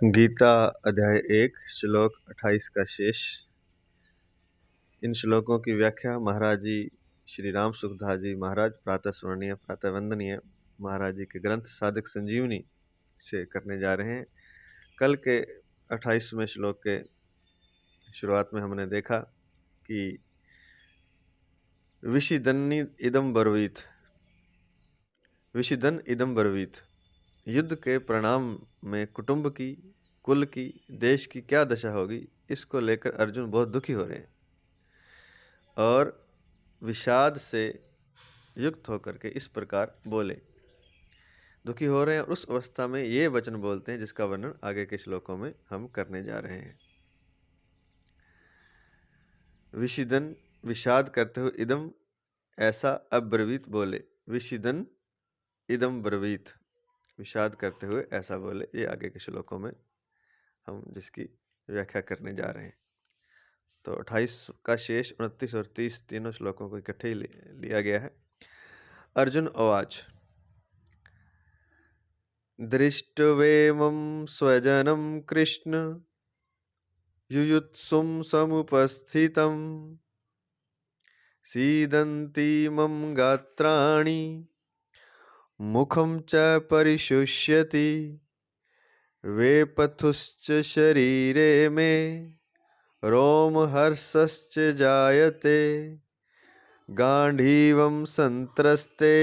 गीता अध्याय 1 श्लोक 28 का शेष। इन श्लोकों की व्याख्या महाराज जी श्री राम सुखदास जी महाराज प्रातः स्मरणीय प्रातः वंदनीय महाराज जी के ग्रंथ साधक संजीवनी से करने जा रहे हैं। कल के 28वें श्लोक के शुरुआत में हमने देखा कि विषिदन्नि इदम ब्रवीत, विषिदन इदम ब्रवीत, युद्ध के परिणाम में कुटुंब की, कुल की, देश की क्या दशा होगी, इसको लेकर अर्जुन बहुत दुखी हो रहे हैं और विषाद से युक्त होकर के इस प्रकार बोले, दुखी हो रहे हैं। और उस अवस्था में ये वचन बोलते हैं जिसका वर्णन आगे के श्लोकों में हम करने जा रहे हैं। विषिदन, विषाद करते हुए, इदम ऐसा अब्रवीत बोले, विषिदन इदम ब्रवीत, विषाद करते हुए ऐसा बोले। ये आगे के श्लोकों में हम जिसकी व्याख्या करने जा रहे हैं। तो 28 का शेष 29 और 30 तीनों श्लोकों को इकट्ठे ही लिया गया है। अर्जुन उवाच दृष्ट्वेमं स्वजनं कृष्ण युयुत्सुं समुपस्थितं सीदन्तीमं गात्राणि मुखं च परिशुष्यति वेपथुश्च शरीरे मे रोमहर्षश्च जायते गांडीवं संत्रस्ते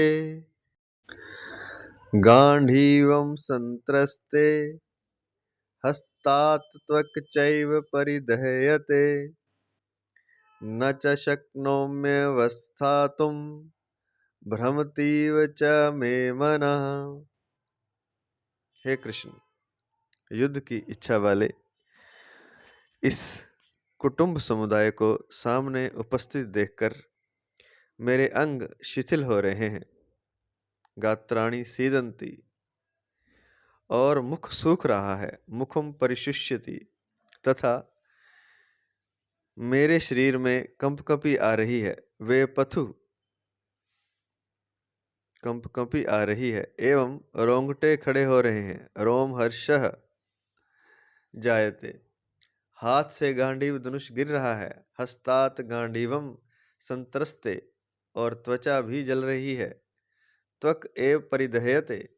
हस्तात् त्वक् चैव परिदह्यते न च शक्नोम्यवस्थातुं भ्रमतीव च मे मनः। हे कृष्ण, युद्ध की इच्छा वाले इस कुटुंब समुदाय को सामने उपस्थित देखकर मेरे अंग शिथिल हो रहे हैं। गात्राणि सीदन्ति, और मुख सूख रहा है। मुखम परिशुष्यति, तथा मेरे शरीर में कंपकंपी आ रही है। वे पथु, कंपकंपी आ रही है, एवं रोंगटे खड़े हो रहे हैं। रोम हर्षः जायते, हाथ से गांडीव धनुष गिर रहा है। हस्तात गांडीवम संत्रस्ते, और त्वचा भी जल रही है। त्वक एव परिदह्यते,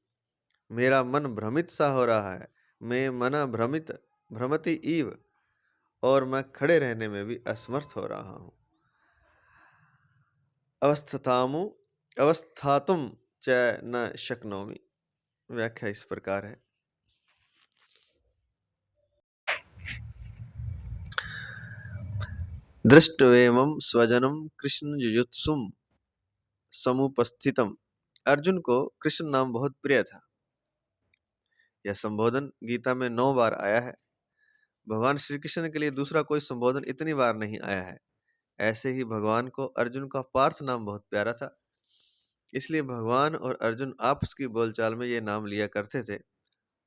मेरा मन भ्रमित सा हो रहा है। मैं मना भ्रमति ईव, और मैं खड़े रहने में भी असमर्थ हो रहा हूं। अवस्थातुम च न शक्नोमि, व्याख्या इस प्रकार है। दृष्टवेमं स्वजनम कृष्ण युयुत्सुम समुपस्थितम, अर्जुन को कृष्ण नाम बहुत प्रिय था। यह संबोधन गीता में 9 बार आया है। भगवान श्री कृष्ण के लिए दूसरा कोई संबोधन इतनी बार नहीं आया है। ऐसे ही भगवान को अर्जुन का पार्थ नाम बहुत प्यारा था, इसलिए भगवान और अर्जुन आपस की बोलचाल में ये नाम लिया करते थे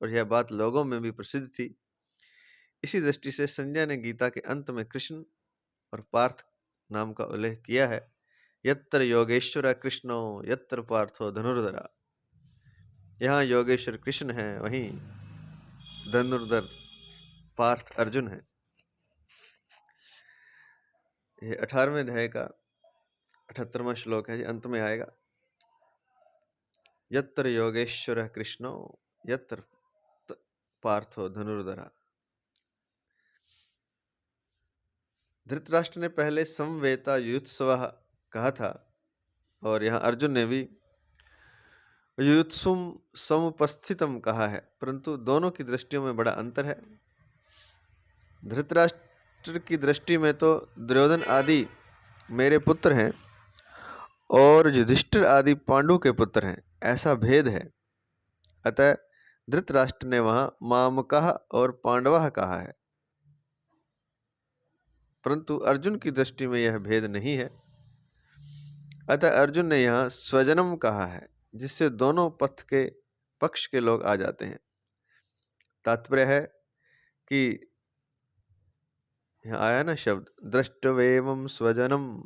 और यह बात लोगों में भी प्रसिद्ध थी। इसी दृष्टि से संजय ने गीता के अंत में कृष्ण और पार्थ नाम का उल्लेख किया है। यत्र योगेश्वर कृष्णो यत्र पार्थो धनुर्धरा, यहाँ योगेश्वर कृष्ण है, वहीं धनुर्धर पार्थ अर्जुन है। यह 18वें अध्याय का 78वां श्लोक है, अंत में आएगा। यत्र योगेश्वर कृष्णो यत्र पार्थो धनुर्धरा। धृतराष्ट्र ने पहले समवेता युत्सवः कहा था और यहाँ अर्जुन ने भी युत्सुम समुपस्थितम कहा है, परंतु दोनों की दृष्टियों में बड़ा अंतर है। धृतराष्ट्र की दृष्टि में तो दुर्योधन आदि मेरे पुत्र हैं और युधिष्ठिर आदि पांडु के पुत्र हैं, ऐसा भेद है। अतः धृतराष्ट्र ने वहां मामकः और पांडवः कहा है, परंतु अर्जुन की दृष्टि में यह भेद नहीं है। अतः अर्जुन ने यहाँ स्वजनम कहा है, जिससे दोनों पक्ष के लोग आ जाते हैं। तात्पर्य है कि यहाँ आया ना शब्द दृष्टवेमं स्वजनम,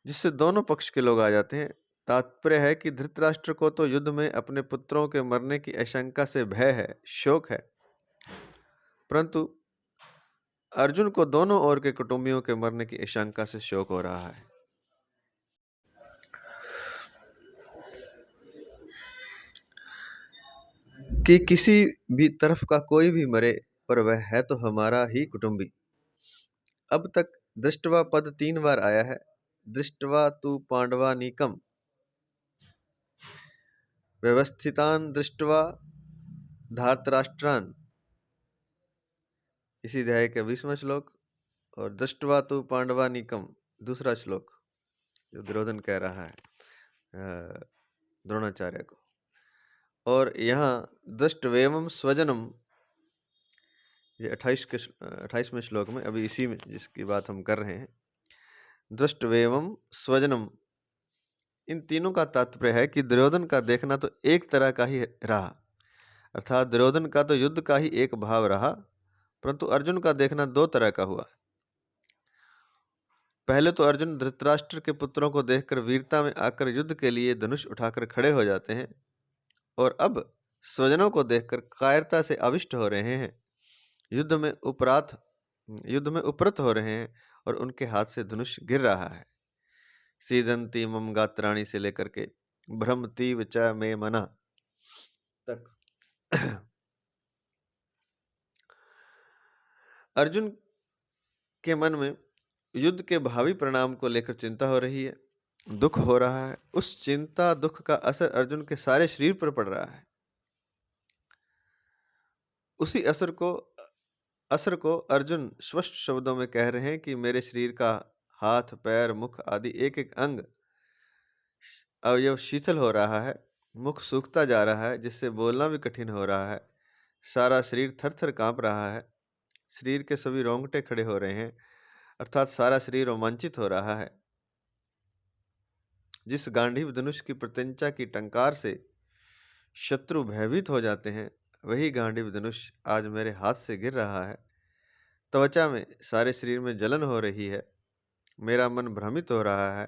जिससे दोनों पक्ष के लोग आ जाते हैं। तात्पर्य है कि धृतराष्ट्र को तो युद्ध में अपने पुत्रों के मरने की आशंका से भय है, शोक है, परंतु अर्जुन को दोनों ओर के कुटुंबियों के मरने की आशंका से शोक हो रहा है। कि किसी भी तरफ का कोई भी मरे, पर वह है तो हमारा ही कुटुंबी। अब तक दृष्टवा पद 3 बार आया है। दृष्टवा तु पांडवानीकम, व्यवस्थितान दृष्टवा धार्तराष्ट्रान, इसी अध्याय का 20वां श्लोक, और दृष्टवा तु पांडवानीकम दूसरा श्लोक, जो दुर्योधन कह रहा है द्रोणाचार्य को। और यहाँ दृष्टवेमं स्वजनम, ये 28वें श्लोक में, अभी इसी में जिसकी बात हम कर रहे हैं, दृष्टवेमं स्वजनम, इन तीनों का तात्पर्य है कि दुर्योधन का देखना तो एक तरह का ही रहा, अर्थात दुर्योधन का तो युद्ध का ही एक भाव रहा, परंतु अर्जुन का देखना दो तरह का हुआ। पहले तो अर्जुन धृतराष्ट्र के पुत्रों को देखकर वीरता में आकर युद्ध के लिए धनुष उठाकर खड़े हो जाते हैं, और अब स्वजनों को देखकर कायरता से अविष्ट हो रहे हैं, युद्ध में उपरत हो रहे हैं, और उनके हाथ से धनुष गिर रहा है। सीदंती मम गात्राणी से लेकर के भ्रमतीव च मे मना तक अर्जुन के मन में युद्ध के भावी परिणाम को लेकर चिंता हो रही है, दुख हो रहा है। उस चिंता दुख का असर अर्जुन के सारे शरीर पर पड़ रहा है। उसी असर को अर्जुन स्पष्ट शब्दों में कह रहे हैं कि मेरे शरीर का हाथ, पैर, मुख आदि एक एक अंग अवयव शीतल हो रहा है, मुख सूखता जा रहा है, जिससे बोलना भी कठिन हो रहा है, सारा शरीर थर थर कांप रहा है, शरीर के सभी रोंगटे खड़े हो रहे हैं, अर्थात सारा शरीर रोमांचित हो रहा है। जिस गांडीव धनुष की प्रत्यंचा की टंकार से शत्रु भयभीत हो जाते हैं, वही गांडीव धनुष आज मेरे हाथ से गिर रहा है। त्वचा में, सारे शरीर में जलन हो रही है, मेरा मन भ्रमित हो रहा है,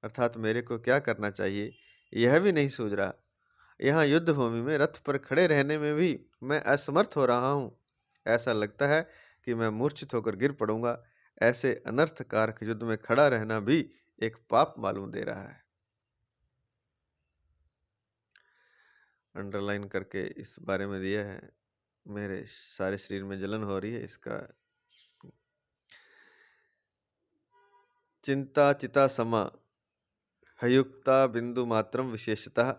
अर्थात मेरे को क्या करना चाहिए यह भी नहीं सूझ रहा। यहाँ युद्ध भूमि में रथ पर खड़े रहने में भी मैं असमर्थ हो रहा हूँ। ऐसा लगता है कि मैं मूर्छित होकर गिर पड़ूंगा। ऐसे अनर्थकारक युद्ध में खड़ा रहना भी एक पाप मालूम दे रहा है। अंडरलाइन करके इस बारे में दिया है, मेरे सारे शरीर में जलन हो रही है, इसका चिंता चिता समा हयुक्ता बिंदु मात्रम विशेषतः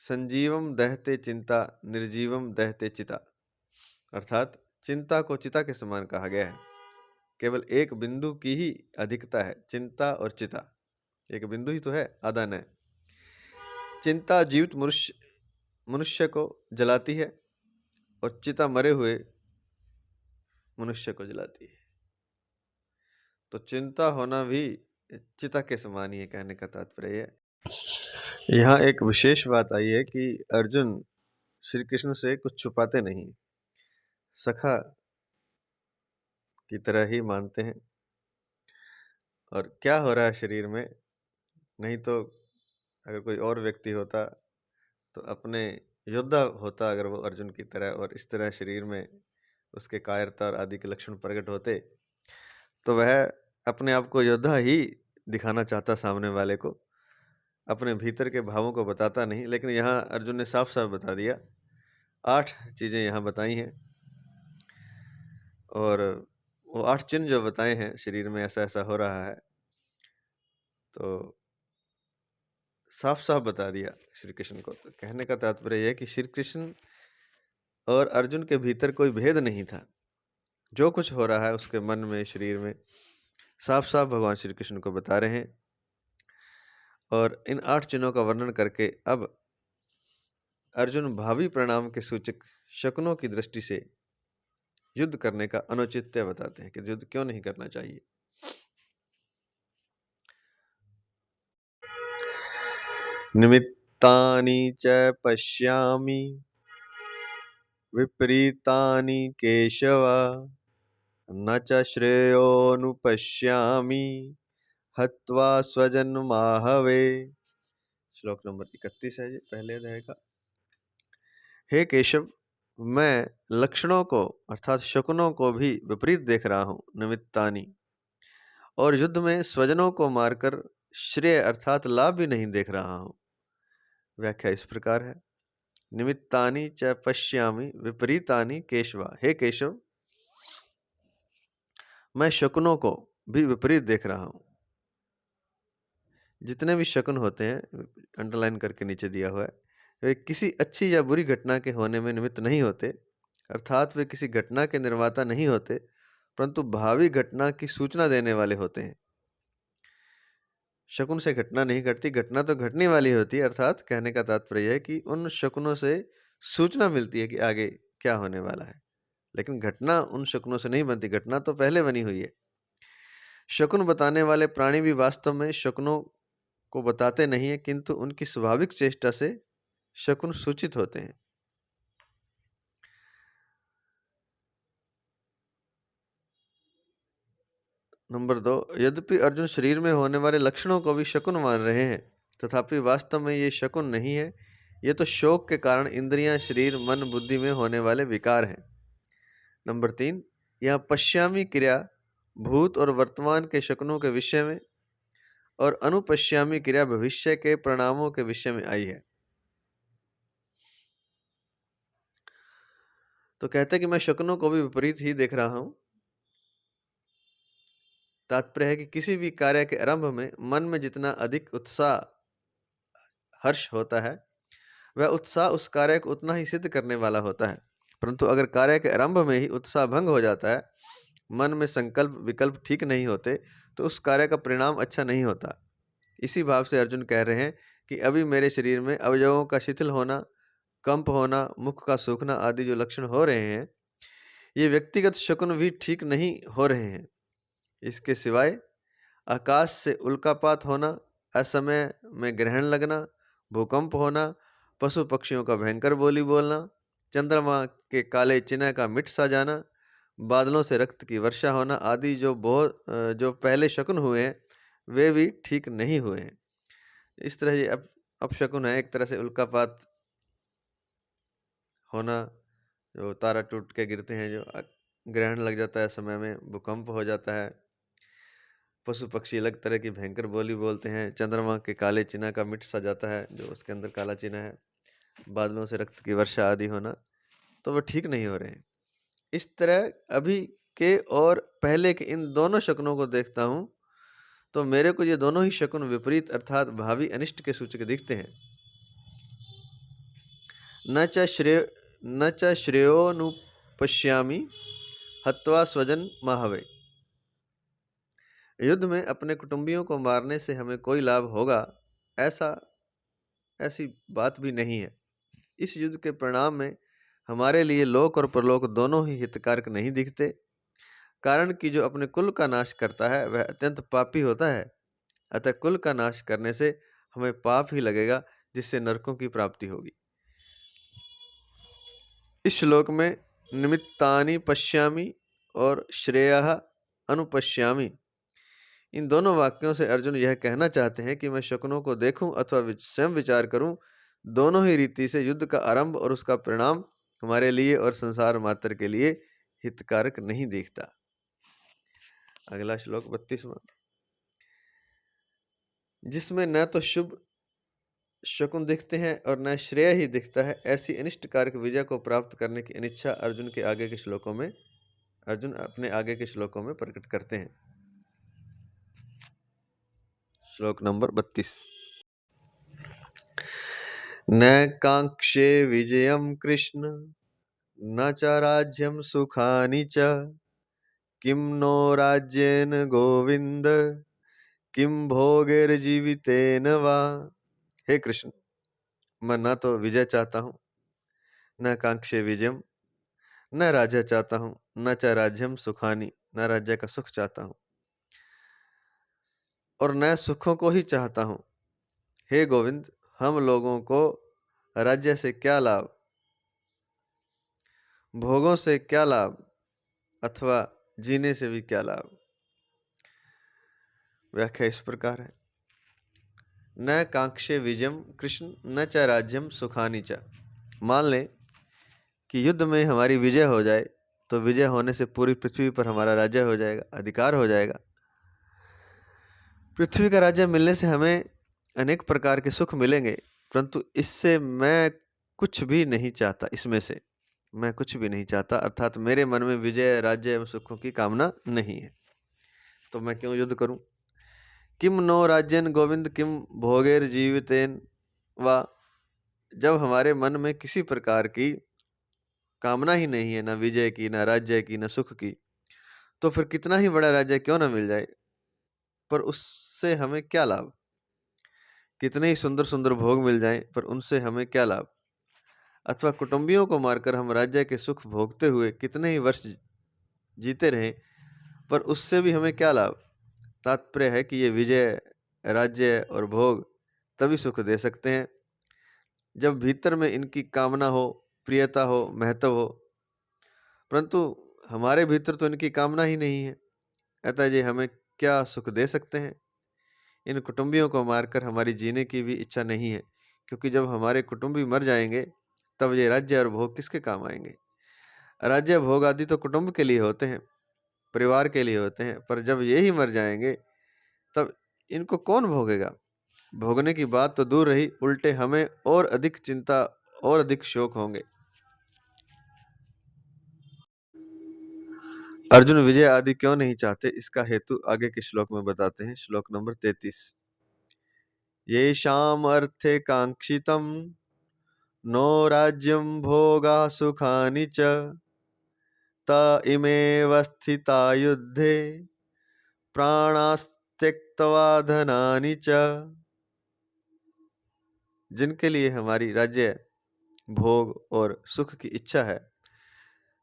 संजीवम दहते चिंता निर्जीवम दहते चिता, अर्थात चिंता को चिता के समान कहा गया है। केवल एक बिंदु की ही अधिकता है, चिंता और चिता एक बिंदु ही तो है, आधा न। चिंता जीवित मनुष्य को जलाती है, और चिता मरे हुए मनुष्य को जलाती है। तो चिंता होना भी चिता के समान ही है, कहने का तात्पर्य है। यहाँ एक विशेष बात आई है कि अर्जुन श्री कृष्ण से कुछ छुपाते नहीं, सखा की तरह ही मानते हैं। और क्या हो रहा है शरीर में, नहीं तो अगर कोई और व्यक्ति होता तो अपने योद्धा होता, अगर वो अर्जुन की तरह, और इस तरह शरीर में उसके कायरता और आदि के लक्षण प्रकट होते, तो वह अपने आप को योद्धा ही दिखाना चाहता, सामने वाले को अपने भीतर के भावों को बताता नहीं। लेकिन यहाँ अर्जुन ने साफ साफ बता दिया, 8 चीजें यहाँ बताई हैं, और वो 8 चिन्ह जो बताए हैं शरीर में ऐसा ऐसा हो रहा है, तो साफ साफ बता दिया श्री कृष्ण को। तो कहने का तात्पर्य यह है कि श्री कृष्ण और अर्जुन के भीतर कोई भेद नहीं था। जो कुछ हो रहा है उसके मन में, शरीर में, साफ साफ भगवान श्री कृष्ण को बता रहे हैं। और इन 8 चिन्हों का वर्णन करके अब अर्जुन भावी परिणाम के सूचक शकुनों की दृष्टि से युद्ध करने का अनुचित्य बताते हैं कि युद्ध क्यों नहीं करना चाहिए। निमित्तानि च पश्यामि विपरीतानि केशव, न च श्रेयोनुपश्यामि हत्वा स्वजन्माहवे। श्लोक नंबर 31 है ये पहले अध्याय का। हे केशव, मैं लक्षणों को अर्थात शकुनों को भी विपरीत देख रहा हूँ, निमित्तानी, और युद्ध में स्वजनों को मारकर श्रेय अर्थात लाभ भी नहीं देख रहा हूँ। व्याख्या इस प्रकार है, निमित्तानि च पश्यामि विपरीतानि केशवा। हे केशव, मैं शकुनों को भी विपरीत देख रहा हूँ। जितने भी शकुन होते हैं, अंडरलाइन करके नीचे दिया हुआ है, वे किसी अच्छी या बुरी घटना के होने में निमित्त नहीं होते, अर्थात वे किसी घटना के निर्माता नहीं होते, परंतु भावी घटना की सूचना देने वाले होते हैं। शकुन से घटना नहीं घटती, घटना तो घटने वाली होती है। अर्थात कहने का तात्पर्य है कि उन शकुनों से सूचना मिलती है कि आगे क्या होने वाला है, लेकिन घटना उन शकुनों से नहीं बनती, घटना तो पहले बनी हुई है। शकुन बताने वाले प्राणी भी वास्तव में शकुनों को बताते नहीं है, किंतु उनकी स्वाभाविक चेष्टा से शकुन सूचित होते हैं। नंबर 2, यद्यपि अर्जुन शरीर में होने वाले लक्षणों को भी शकुन मान रहे हैं, तथापि वास्तव में ये शकुन नहीं है, ये तो शोक के कारण इंद्रियां, शरीर, मन, बुद्धि में होने वाले विकार हैं। नंबर 3, यहाँ पश्यामी क्रिया भूत और वर्तमान के शकुनों के विषय में और अनुपश्यामी क्रिया भविष्य के परिणामों के विषय में आई है। तो कहते हैं कि मैं शकुनों को भी विपरीत ही देख रहा हूं। तात्पर्य है कि किसी भी कार्य के आरंभ में मन में जितना अधिक उत्साह, हर्ष होता है, वह उत्साह उस कार्य को उतना ही सिद्ध करने वाला होता है। परंतु अगर कार्य के आरंभ में ही उत्साह भंग हो जाता है, मन में संकल्प विकल्प ठीक नहीं होते, तो उस कार्य का परिणाम अच्छा नहीं होता। इसी भाव से अर्जुन कह रहे हैं कि अभी मेरे शरीर में अवयवों का शिथिल होना, कंप होना, मुख का सूखना आदि जो लक्षण हो रहे हैं, ये व्यक्तिगत शकुन भी ठीक नहीं हो रहे हैं। इसके सिवाय आकाश से उल्कापात होना, असमय में ग्रहण लगना, भूकंप होना, पशु पक्षियों का भयंकर बोली बोलना, चंद्रमा के काले चिन्ह का मिट सा जाना, बादलों से रक्त की वर्षा होना आदि जो पहले शकुन हुए हैं, वे भी ठीक नहीं हुए हैं। इस तरह ये अपशकुन है, एक तरह से उल्कापात होना, जो तारा टूट के गिरते हैं, जो ग्रहण लग जाता है, समय में भूकंप हो जाता है, पशु पक्षी अलग तरह की भयंकर बोली बोलते हैं, चंद्रमा के काले चिन्ह का मिट सा जाता है, जो उसके अंदर काला चिन्ह है, बादलों से रक्त की वर्षा आदि होना, तो वो ठीक नहीं हो रहे हैं। इस तरह अभी के और पहले के इन दोनों शकुनों को देखता हूं, तो मेरे को ये दोनों ही शकुन विपरीत अर्थात भावी अनिष्ट के सूचक दिखते हैं। न च श्रेयोनुपश्यामि हत्वा स्वजन माहवे। युद्ध में अपने कुटुंबियों को मारने से हमें कोई लाभ होगा, ऐसी बात भी नहीं है। इस युद्ध के परिणाम में हमारे लिए लोक और परलोक दोनों ही हितकारक नहीं दिखते, कारण कि जो अपने कुल का नाश करता है वह अत्यंत पापी होता है। अतः कुल का नाश करने से हमें पाप ही लगेगा, जिससे नरकों की प्राप्ति होगी। इस श्लोक में निमित्तानि पश्यामि और श्रेयः अनुपश्यामि, इन दोनों वाक्यों से अर्जुन यह कहना चाहते हैं कि मैं शकुनों को देखूं अथवा स्वयं विचार करूं, दोनों ही रीति से युद्ध का आरंभ और उसका परिणाम हमारे लिए और संसार मात्र के लिए हितकारक नहीं दिखता। अगला श्लोक 32वां, जिसमें न तो शुभ शकुन दिखते हैं और न श्रेय ही दिखता है, ऐसी अनिष्टकारक विजय को प्राप्त करने की अनिच्छा अर्जुन अपने आगे के श्लोकों में प्रकट करते हैं। श्लोक नंबर 32, न कांक्षे विजयम कृष्ण न च राज्यम सुखानि च किम नो राज्येन गोविंद किम भोगैर्जीवितेन वा। हे कृष्ण, मैं न तो विजय चाहता हूँ, न कांक्षे विजयम, न राज्य चाहता हूँ, न च राज्यम सुखानि, न राज्य का सुख चाहता हूँ, और न सुखों को ही चाहता हूँ। हे गोविंद, हम लोगों को राज्य से क्या लाभ, भोगों से क्या लाभ, अथवा जीने से भी क्या लाभ। व्याख्या इस प्रकार है, न कांक्षे विजयम कृष्ण न च राज्यम सुखानी च। मान लें कि युद्ध में हमारी विजय हो जाए तो विजय होने से पूरी पृथ्वी पर हमारा राज्य हो जाएगा, अधिकार हो जाएगा। पृथ्वी का राज्य मिलने से हमें अनेक प्रकार के सुख मिलेंगे, परंतु इससे मैं कुछ भी नहीं चाहता। इसमें से मैं कुछ भी नहीं चाहता, अर्थात मेरे मन में विजय, राज्य एवं सुखों की कामना नहीं है। तो मैं क्यों युद्ध करूं? किम नो राज्यन गोविंद किम भोगेर जीवितेन वा। जब हमारे मन में किसी प्रकार की कामना ही नहीं है, ना विजय की, ना राज्य की, ना सुख की, तो फिर कितना ही बड़ा राज्य क्यों ना मिल जाए, पर उससे हमें क्या लाभ? कितने ही सुंदर सुंदर भोग मिल जाएं, पर उनसे हमें क्या लाभ? अथवा कुटुंबियों को मारकर हम राज्य के सुख भोगते हुए कितने ही वर्ष जीते रहे, पर उससे भी हमें क्या लाभ? तात्पर्य है कि ये विजय, राज्य और भोग तभी सुख दे सकते हैं जब भीतर में इनकी कामना हो, प्रियता हो, महत्व हो, परंतु हमारे भीतर तो इनकी कामना ही नहीं है। अतः ये हमें क्या सुख दे सकते हैं? इन कुटुंबियों को मारकर हमारी जीने की भी इच्छा नहीं है, क्योंकि जब हमारे कुटुंबी मर जाएंगे तब ये राज्य और भोग किसके काम आएंगे? राज्य भोग आदि तो कुटुंब के लिए होते हैं, परिवार के लिए होते हैं, पर जब ये ही मर जाएंगे तब इनको कौन भोगेगा? भोगने की बात तो दूर रही, उल्टे हमें और अधिक चिंता और अधिक शोक होंगे। अर्जुन विजय आदि क्यों नहीं चाहते, इसका हेतु आगे के श्लोक में बताते हैं। श्लोक नंबर 33। येषाम् अर्थे कांक्षितम् नो राज्यं भोगा सुखानि च त इमेव स्थिता युद्धे प्राणास्त्यक्त्वा धनानि च। जिनके लिए हमारी राज्य, भोग और सुख की इच्छा है,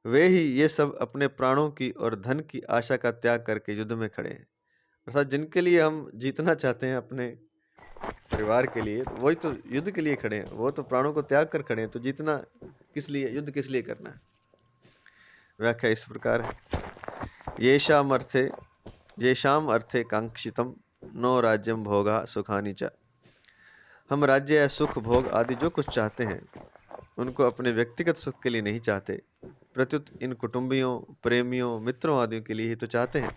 वे ही ये सब अपने प्राणों की और धन की आशा का त्याग करके युद्ध में खड़े हैं। अर्थात जिनके लिए हम जीतना चाहते हैं अपने परिवार के लिए, तो वही तो युद्ध के लिए खड़े हैं। वो तो प्राणों को त्याग कर खड़े हैं, तो जीतना किस लिए, युद्ध किस लिए करना है? व्याख्या इस प्रकार है। येषाम अर्थे कांक्षितम नो राज्यम भोगा सुखानि च। हम राज्य या सुख भोग आदि जो कुछ चाहते हैं, उनको अपने व्यक्तिगत सुख के लिए नहीं चाहते, प्रत्युत इन कुटुंबियों, प्रेमियों, मित्रों आदि के लिए ही तो चाहते हैं।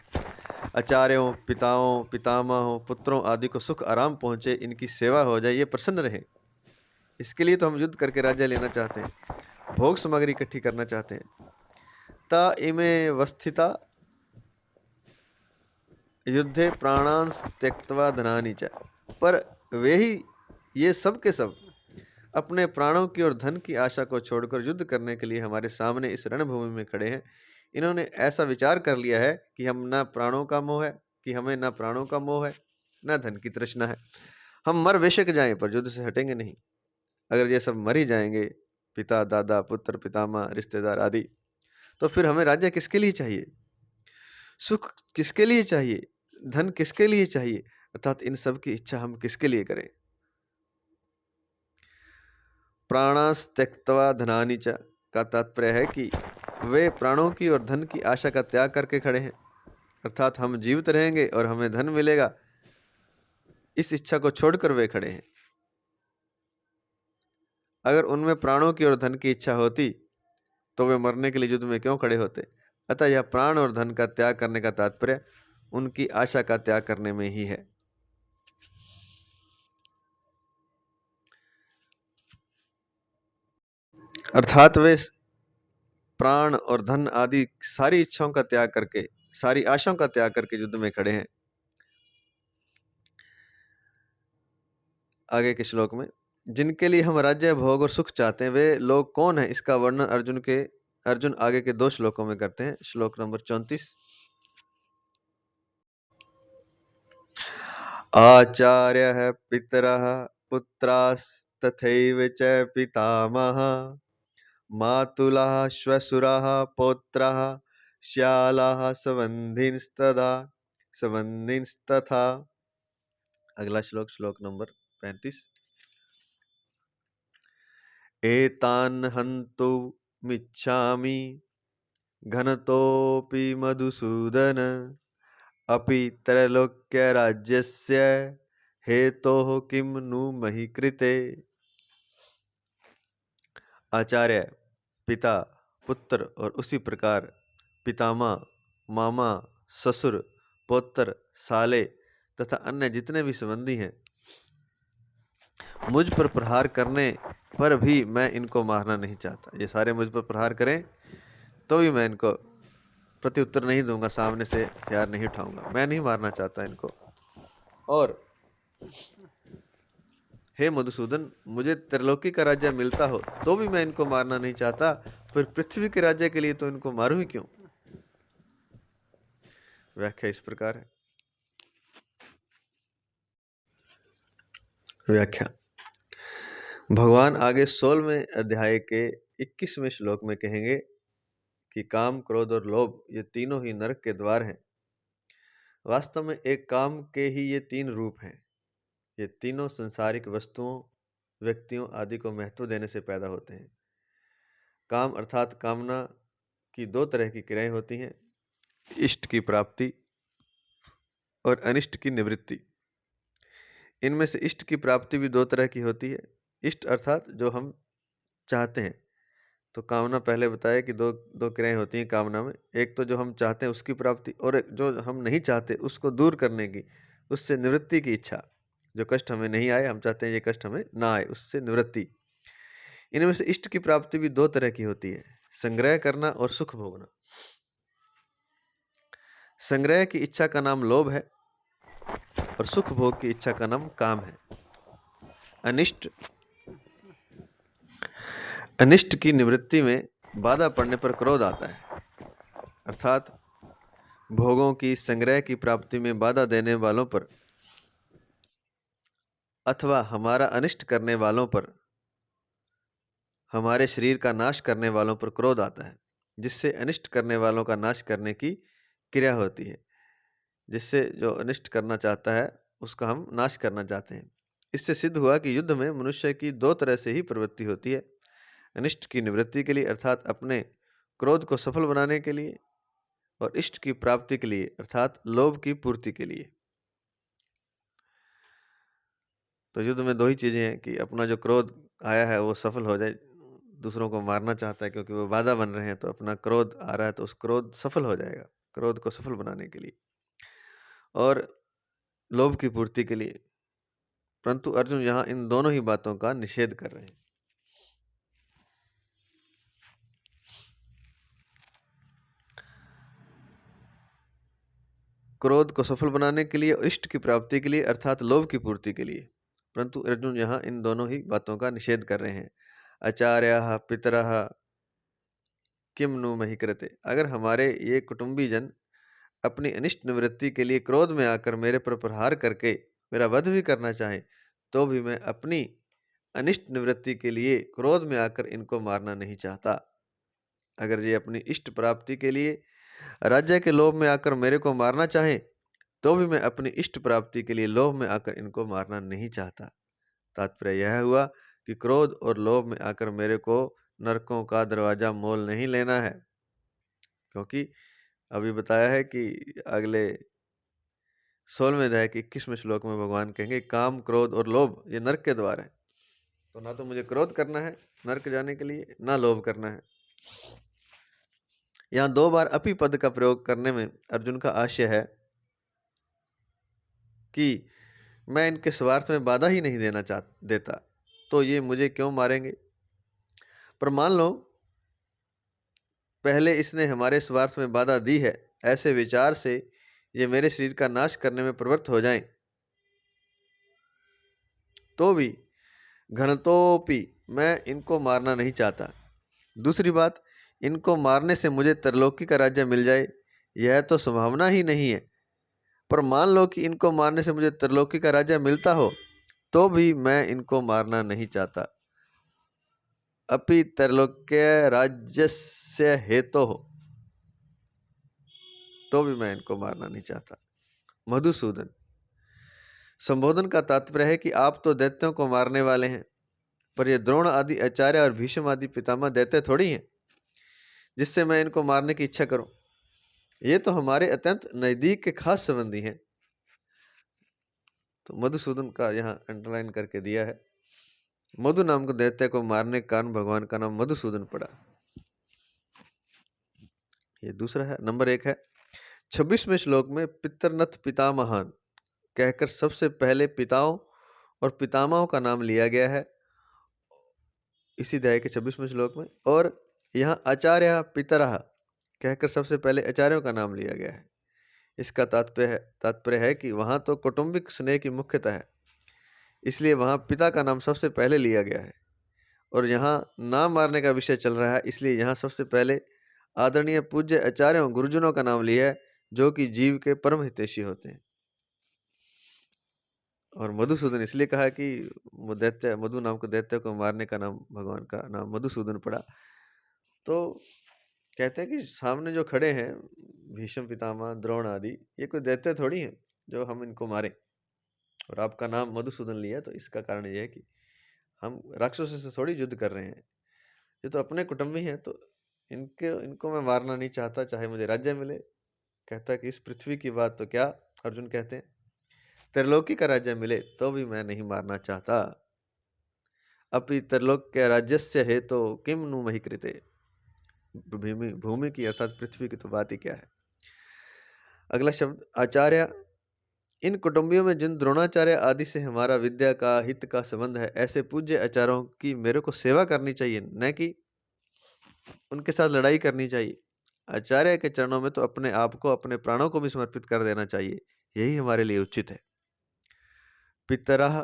आचार्यों, पिताओं, पितामहों, पुत्रों आदि को सुख आराम पहुंचे, इनकी सेवा हो जाए, ये प्रसन्न रहे, इसके लिए तो हम युद्ध करके राज्य लेना चाहते हैं, भोग सामग्री इकट्ठी करना चाहते हैं। ता इमे वस्थिता युद्धे प्राणांस त्यक्त्वा धनानि च। पर वे ही ये सब के सब अपने प्राणों की और धन की आशा को छोड़कर युद्ध करने के लिए हमारे सामने इस रणभूमि में खड़े हैं। इन्होंने ऐसा विचार कर लिया है कि हम ना प्राणों का मोह है, कि हमें ना प्राणों का मोह है, ना धन की तृष्णा है। हम मर बेशक जाएं, पर युद्ध से हटेंगे नहीं। अगर ये सब मर ही जाएंगे, पिता, दादा, पुत्र, पितामह, रिश्तेदार आदि, तो फिर हमें राज्य किसके लिए चाहिए? सुख किसके लिए चाहिए? धन किसके लिए चाहिए? अर्थात इन सब की इच्छा हम किसके लिए करें? प्राणास त्यक्त्वा धनानि च का तात्पर्य है कि वे प्राणों की और धन की आशा का त्याग करके खड़े हैं, अर्थात हम जीवित रहेंगे और हमें धन मिलेगा, इस इच्छा को छोड़कर वे खड़े हैं। अगर उनमें प्राणों की और धन की इच्छा होती तो वे मरने के लिए युद्ध में क्यों खड़े होते? अतः यह प्राण और धन का त्याग करने का तात्पर्य उनकी आशा का त्याग करने में ही है। अर्थात वे प्राण और धन आदि सारी इच्छाओं का त्याग करके, सारी आशाओं का त्याग करके युद्ध में खड़े हैं। आगे के श्लोक में, जिनके लिए हम राज्य, भोग और सुख चाहते हैं, वे लोग कौन है, इसका वर्णन अर्जुन आगे के 2 श्लोकों में करते हैं। श्लोक नंबर 34। आचार्य पितर पुत्रास्तथैव च पितामह मातुलः श्वशुरः पौत्रः श्यालाः संबंधिनस्तथा। अगला श्लोक, श्लोक नंबर 35। एतान् हन्तुमिच्छामि घनतोऽपि मधुसूदन अपि त्रैलोक्यराज्यस्य हेतोः किम नु महि कृते। आचार्य, पिता, पुत्र और उसी प्रकार पितामह, मामा, ससुर, पौत्र, साले तथा अन्य जितने भी संबंधी हैं, मुझ पर प्रहार करने पर भी मैं इनको मारना नहीं चाहता। ये सारे मुझ पर प्रहार करें तो भी मैं इनको प्रत्युत्तर नहीं दूंगा, सामने से हथियार नहीं उठाऊंगा, मैं नहीं मारना चाहता इनको। और हे मधुसूदन, मुझे त्रिलोकी का राज्य मिलता हो तो भी मैं इनको मारना नहीं चाहता, फिर पृथ्वी के राज्य के लिए तो इनको मारूं ही क्यों। व्याख्या इस प्रकार है। व्याख्या, भगवान आगे 16वें अध्याय के 21वें श्लोक में कहेंगे कि काम, क्रोध और लोभ ये तीनों ही नरक के द्वार हैं। वास्तव में एक काम के ही ये तीन रूप हैं। ये तीनों संसारिक वस्तुओं, व्यक्तियों आदि को महत्व देने से पैदा होते हैं। काम अर्थात कामना की दो तरह की क्रियाएं होती हैं, इष्ट की प्राप्ति और अनिष्ट की निवृत्ति। इनमें से इष्ट की प्राप्ति भी दो तरह की होती है। इष्ट अर्थात जो हम चाहते हैं, तो कामना पहले बताया कि दो दो क्रियाएं होती हैं कामना में। एक तो जो हम चाहते हैं उसकी प्राप्ति, और एक जो हम नहीं चाहते उसको दूर करने की, उससे निवृत्ति की इच्छा। जो कष्ट हमें नहीं आए, हम चाहते हैं ये कष्ट हमें ना आए, उससे निवृत्ति। इनमें से इष्ट की प्राप्ति भी दो तरह की होती है, संग्रह करना और सुख भोगना। संग्रह की इच्छा का नाम लोभ है और सुख भोग की इच्छा का नाम काम है। अनिष्ट की निवृत्ति में बाधा पड़ने पर क्रोध आता है, अर्थात भोगों की, संग्रह की प्राप्ति में बाधा देने वालों पर अथवा हमारा अनिष्ट करने वालों पर, हमारे शरीर का नाश करने वालों पर क्रोध आता है, जिससे अनिष्ट करने वालों का नाश करने की क्रिया होती है। जिससे जो अनिष्ट करना चाहता है उसका हम नाश करना चाहते हैं। इससे सिद्ध हुआ कि युद्ध में मनुष्य की दो तरह से ही प्रवृत्ति होती है, अनिष्ट की निवृत्ति के लिए अर्थात अपने क्रोध को सफल बनाने के लिए, और इष्ट की प्राप्ति के लिए अर्थात लोभ की पूर्ति के लिए। तो युद्ध में दो ही चीजें हैं कि अपना जो क्रोध आया है वो सफल हो जाए। दूसरों को मारना चाहता है क्योंकि वो बाधा बन रहे हैं, तो अपना क्रोध आ रहा है तो उस क्रोध सफल हो जाएगा, क्रोध को सफल बनाने के लिए और लोभ की पूर्ति के लिए। परंतु अर्जुन यहाँ इन दोनों ही बातों का निषेध कर रहे हैं। क्रोध को सफल बनाने के लिए और इष्ट की प्राप्ति के लिए अर्थात लोभ की पूर्ति के लिए। परंतु अर्जुन यहाँ इन दोनों ही बातों का निषेध कर रहे हैं। आचार्याः पितरः किम नु महि कृते। अगर हमारे ये कुटुंबी जन अपनी अनिष्ट निवृत्ति के लिए क्रोध में आकर मेरे पर प्रहार करके मेरा वध भी करना चाहें, तो भी मैं अपनी अनिष्ट निवृत्ति के लिए क्रोध में आकर इनको मारना नहीं चाहता। अगर ये अपनी इष्ट प्राप्ति के लिए राज्य के लोभ में आकर मेरे को मारना चाहें, तो भी मैं अपनी इष्ट प्राप्ति के लिए लोभ में आकर इनको मारना नहीं चाहता। तात्पर्य यह हुआ कि क्रोध और लोभ में आकर मेरे को नरकों का दरवाजा मोल नहीं लेना है, क्योंकि अभी बताया है कि अगले 16वें अध्याय के 21वें श्लोक में भगवान कहेंगे काम, क्रोध और लोभ ये नरक के द्वार है। तो ना तो मुझे क्रोध करना है नरक जाने के लिए, ना लोभ करना है। यहाँ दो बार अपि पद का प्रयोग करने में अर्जुन का आशय है कि मैं इनके स्वार्थ में बाधा ही नहीं देता, तो ये मुझे क्यों मारेंगे। पर मान लो पहले इसने हमारे स्वार्थ में बाधा दी है, ऐसे विचार से ये मेरे शरीर का नाश करने में प्रवृत्त हो जाएं, तो भी घनतोपि मैं इनको मारना नहीं चाहता। दूसरी बात, इनको मारने से मुझे त्रिलोकी का राज्य मिल जाए, यह तो संभावना ही नहीं है। पर मान लो कि इनको मारने से मुझे त्रिलोकी का राज्य मिलता हो, तो भी मैं इनको मारना नहीं चाहता। अपि त्रैलोक्य राज्यस्य हेतु हो, तो भी मैं इनको मारना नहीं चाहता। मधुसूदन, संबोधन का तात्पर्य है कि आप तो दैत्यों को मारने वाले हैं, पर ये द्रोण आदि आचार्य और भीष्म आदि पितामह दैत्य थोड़ी हैं जिससे मैं इनको मारने की इच्छा करूं। ये तो हमारे अत्यंत नजदीक के खास संबंधी हैं। तो मधुसूदन का यहाँ अंडरलाइन करके दिया है। मधु नाम को दैत्य को मारने के कारण भगवान का नाम मधुसूदन पड़ा। ये दूसरा है। नंबर 1 है 26वें श्लोक में पितरनथ पितामहान कहकर सबसे पहले पिताओं और पितामहों का नाम लिया गया है इसी अध्याय के 26वें श्लोक में। और यहाँ आचार्य पितरः कहकर सबसे पहले आचार्यों का नाम लिया गया है। इसका तात्पर्य है कि वहाँ तो कौटुंबिक स्नेह की मुख्यता है, इसलिए वहाँ पिता का नाम सबसे पहले लिया गया है। और यहाँ नाम मारने का विषय चल रहा है, इसलिए यहाँ सबसे पहले आदरणीय पूज्य आचार्यों गुरुजनों का नाम लिया है, जो कि जीव के परम हितैषी होते हैं। और मधुसूदन इसलिए कहा कि वो दैत्य, मधु नाम को दैत्य को मारने का नाम, भगवान का नाम मधुसूदन पड़ा। तो कहते हैं कि सामने जो खड़े हैं भीष्म पितामह, द्रोण आदि, ये कोई दैत्य थोड़ी हैं जो हम इनको मारें। और आपका नाम मधुसूदन लिया, तो इसका कारण यह है कि हम राक्षसों से थोड़ी युद्ध कर रहे हैं, ये तो अपने कुटुंबी हैं, तो इनको मैं मारना नहीं चाहता, चाहे मुझे राज्य मिले। कहता है कि इस पृथ्वी की बात तो क्या, अर्जुन कहते हैं, त्रिलोकी का राज्य मिले तो भी मैं नहीं मारना चाहता। अपि त्रिलोक्य राज्यस्य हेतु किम नु महि कृते। भूमि की अर्थात पृथ्वी की तो बात ही क्या है। अगला शब्द आचार्य। इन कुटुंबियों में जिन द्रोणाचार्य आदि से हमारा विद्या का, हित का संबंध है, ऐसे पूज्य आचार्यों की मेरे को सेवा करनी चाहिए, न कि उनके साथ लड़ाई करनी चाहिए। आचार्य के चरणों में तो अपने आप को, अपने प्राणों को भी समर्पित कर देना चाहिए, यही हमारे लिए उचित है। पितरः,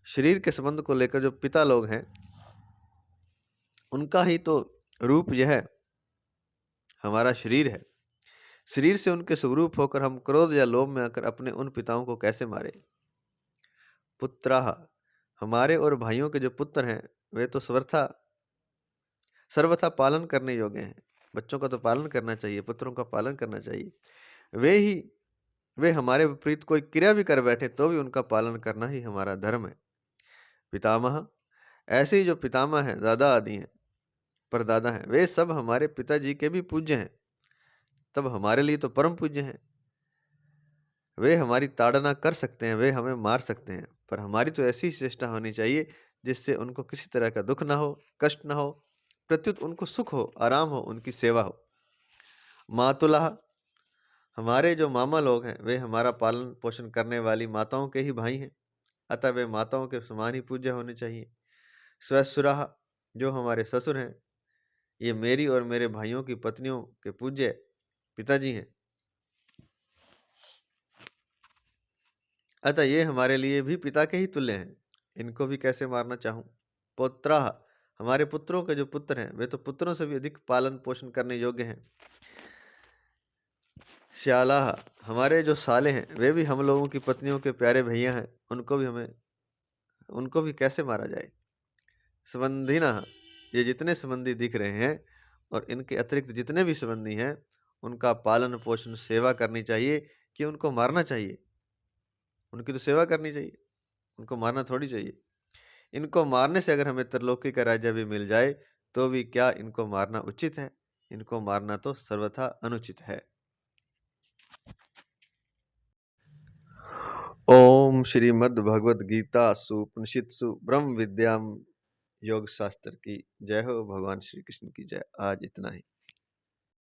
शरीर के संबंध को लेकर जो पिता लोग हैं, उनका ही तो रूप यह हमारा शरीर है। शरीर से उनके स्वरूप होकर हम क्रोध या लोभ में आकर अपने उन पिताओं को कैसे मारे। पुत्राः, हमारे और भाइयों के जो पुत्र हैं, वे तो सर्वथा पालन करने योग्य हैं। बच्चों का तो पालन करना चाहिए, पुत्रों का पालन करना चाहिए। वे हमारे विपरीत कोई क्रिया भी कर बैठे तो भी उनका पालन करना ही हमारा धर्म है। पितामह, ऐसे ही जो पितामह हैं, दादा आदि हैं, परदादा हैं, वे सब हमारे पिताजी के भी पूज्य हैं, तब हमारे लिए तो परम पूज्य हैं। वे हमारी ताड़ना कर सकते हैं, वे हमें मार सकते हैं, पर हमारी तो ऐसी चेष्टा होनी चाहिए जिससे उनको किसी तरह का दुख ना हो, कष्ट ना हो, प्रत्युत उनको सुख हो, आराम हो, उनकी सेवा हो। मातुलाह, हमारे जो मामा लोग हैं, वे हमारा पालन पोषण करने वाली माताओं के ही भाई हैं, अतः वे माताओं के समान ही पूज्य होने चाहिए। स्वसुराह, जो हमारे ससुर हैं, ये मेरी और मेरे भाइयों की पत्नियों के पूज्य पिताजी हैं, अतः ये हमारे लिए भी पिता के ही तुल्य हैं, इनको भी कैसे मारना चाहूं। पुत्राः, हमारे पुत्रों के जो पुत्र हैं, वे तो पुत्रों से भी अधिक पालन पोषण करने योग्य हैं। श्यालाः, हमारे जो साले हैं, वे भी हम लोगों की पत्नियों के प्यारे भैया हैं, उनको भी कैसे मारा जाए। संबंधिनः, ये जितने संबंधी दिख रहे हैं और इनके अतिरिक्त जितने भी संबंधी हैं, उनका पालन पोषण सेवा करनी चाहिए कि उनको मारना चाहिए। उनकी तो सेवा करनी चाहिए, उनको मारना थोड़ी चाहिए। इनको मारने से अगर हमें त्रिलोकी का राज्य भी मिल जाए तो भी क्या इनको मारना उचित है? इनको मारना तो सर्वथा अनुचित है। ओम श्रीमद् भगवद गीता सुपनिषत्सु ब्रह्म विद्याम योग शास्त्र की जय हो। भगवान श्री कृष्ण की जय। आज इतना ही।